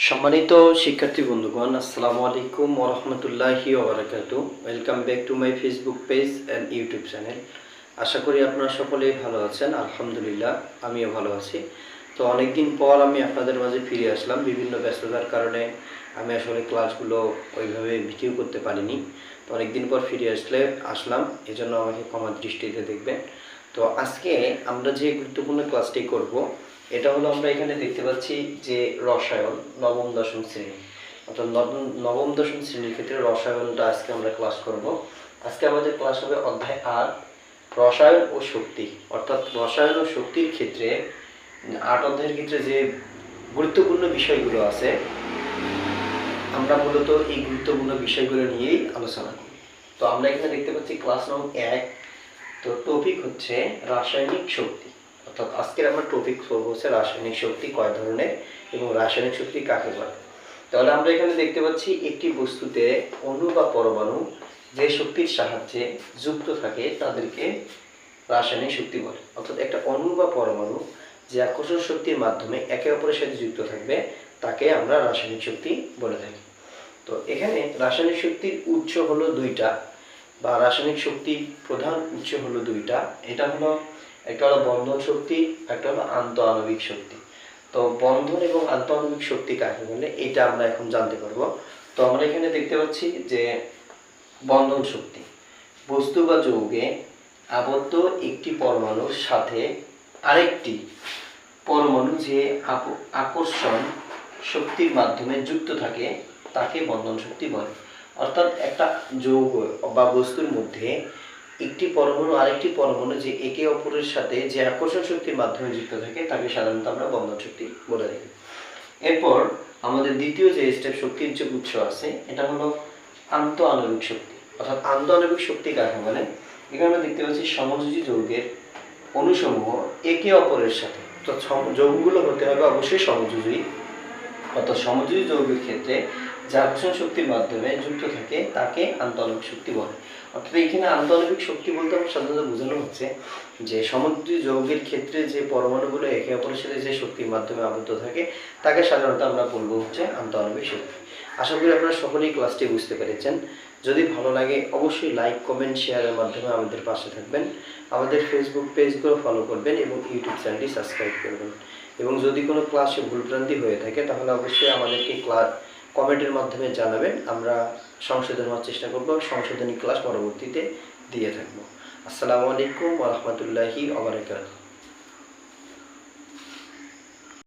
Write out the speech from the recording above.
সম্মানিত শিক্ষার্থী বন্ধুগণ, আসসালামু আলাইকুম ওয়া রাহমাতুল্লাহি ওয়া বারাকাতুহু। Welcome back to my Facebook page and YouTube channel. আশা করি আপনারা সকলেই ভালো আছেন। আলহামদুলিল্লাহ, আমিও ভালো আছি। তো অনেকদিন পর আমি আপনাদের মাঝে ফিরে আসলাম। বিভিন্ন ব্যস্ততার কারণে আমি আসলে ক্লাসগুলো ওইভাবে ভিডিও করতে পারিনি। তো অনেকদিন পর ফিরে আসলাম, এজন্য আমাকে ক্ষমা দৃষ্টিতে দেখবেন। তো আজকে আমরা যে গুরুত্বপূর্ণ ক্লাসটি করব, এটা হলো আমরা এখানে দেখতে পাচ্ছি যে রসায়ন নবম দশম শ্রেণী, অর্থাৎ নবম দশম শ্রেণীর ক্ষেত্রে রসায়নটা আজকে আমরা ক্লাস করব। আজকে আমাদের ক্লাস হবে অধ্যায় ৮, রসায়ন ও শক্তি। অর্থাৎ রসায়ন ও শক্তির ক্ষেত্রে ৮ অধ্যায়ের ক্ষেত্রে যে গুরুত্বপূর্ণ বিষয়গুলো আছে, আমরা মূলত এই গুরুত্বপূর্ণ বিষয়গুলো নিয়েই আলোচনা করি। তো আমরা এখানে দেখতে পাচ্ছি ক্লাস নং ১। তো টপিক হচ্ছে রাসায়নিক শক্তি। অর্থাৎ আজকের আমরা টপিক করব হচ্ছে রাসায়নিক শক্তি কয় ধরনের এবং রাসায়নিক শক্তি কাকে বলে। তাহলে আমরা এখানে দেখতে পাচ্ছি একটি বস্তুতে অণু বা পরমাণু যে শক্তির সাহায্যে যুক্ত থাকে তাদেরকে রাসায়নিক শক্তি বলে। অর্থাৎ একটা অণু বা পরমাণু যে আকর্ষণ শক্তির মাধ্যমে একে অপরের সাথে যুক্ত থাকবে তাকে আমরা রাসায়নিক শক্তি বলে থাকি। তো এখানে রাসায়নিক শক্তির উৎস হলো দুইটা, বা রাসায়নিক শক্তির প্রধান উৎস হলো দুইটা। এটা হলো, একটা হলো বন্ধন শক্তি, একটা হলো আন্তঃআণবিক শক্তি। তো বন্ধন এবং আন্তঃআণবিক শক্তি কাকে বলে এটা আমরা এখন জানতে পারবো। তো আমরা এখানে দেখতে পাচ্ছি যে বন্ধন শক্তি, বস্তু বা যৌগে আবদ্ধ একটি পরমাণুর সাথে আরেকটি পরমাণু যে আকর্ষণ শক্তির মাধ্যমে যুক্ত থাকে তাকে বন্ধন শক্তি বলে। অর্থাৎ একটা যৌগ বা বস্তুর মধ্যে একটি পরমাণু আরেকটি পরমাণু যে একে অপরের সাথে যে আকর্ষণ শক্তির মাধ্যমে যুক্ত থাকে তাকে সাধারণত আমরা বন্ধন শক্তি বলে থাকি। এরপর আমাদের দ্বিতীয় যে স্টেপ শক্তির যে উৎস আছে, এটা হলো আন্তঃআণবিক শক্তি। অর্থাৎ আন্তঃআণবিক শক্তি কাকে বলে? এখানে আমরা দেখতে পাচ্ছি সমযোজী যৌগের অণুসমূহ একে অপরের সাথে, তো যৌগগুলো হতে হবে অবশ্যই সমযোজী। অর্থাৎ সমযোজী যৌগের ক্ষেত্রে যে আকর্ষণ শক্তির মাধ্যমে যুক্ত থাকে তাকে আন্তঃআণবিক শক্তি বলে। অর্থাৎ এখানে আন্তঃআণবিক শক্তি বলতে আমরা সাধারণত বোঝানো হচ্ছে যে সমযোজী যৌগের ক্ষেত্রে যে পরমাণুগুলো একে অপরের সাথে যে শক্তির মাধ্যমে আবদ্ধ থাকে তাকে সাধারণত আমরা বলবো হচ্ছে আন্তঃআণবিক শক্তি। আশা করি আপনারা সকলেই ক্লাসটি বুঝতে পেরেছেন। যদি ভালো লাগে অবশ্যই লাইক, কমেন্ট, শেয়ারের মাধ্যমে আমাদের পাশে থাকবেন। আমাদের ফেসবুক পেজগুলো ফলো করবেন এবং ইউটিউব চ্যানেলটি সাবস্ক্রাইব করবেন। এবং যদি কোনো ক্লাসে ভুলভ্রান্তি হয়ে থাকে তাহলে অবশ্যই আমাদেরকে কমেন্টের মাধ্যমে জানাবেন। আমরা সংশোধন হওয়ার চেষ্টা করব, সংশোধনী ক্লাস পরবর্তীতে দিয়ে থাকবো। আসসালামু আলাইকুম ওয়া রাহমাতুল্লাহি ওয়া বারাকাতুহু।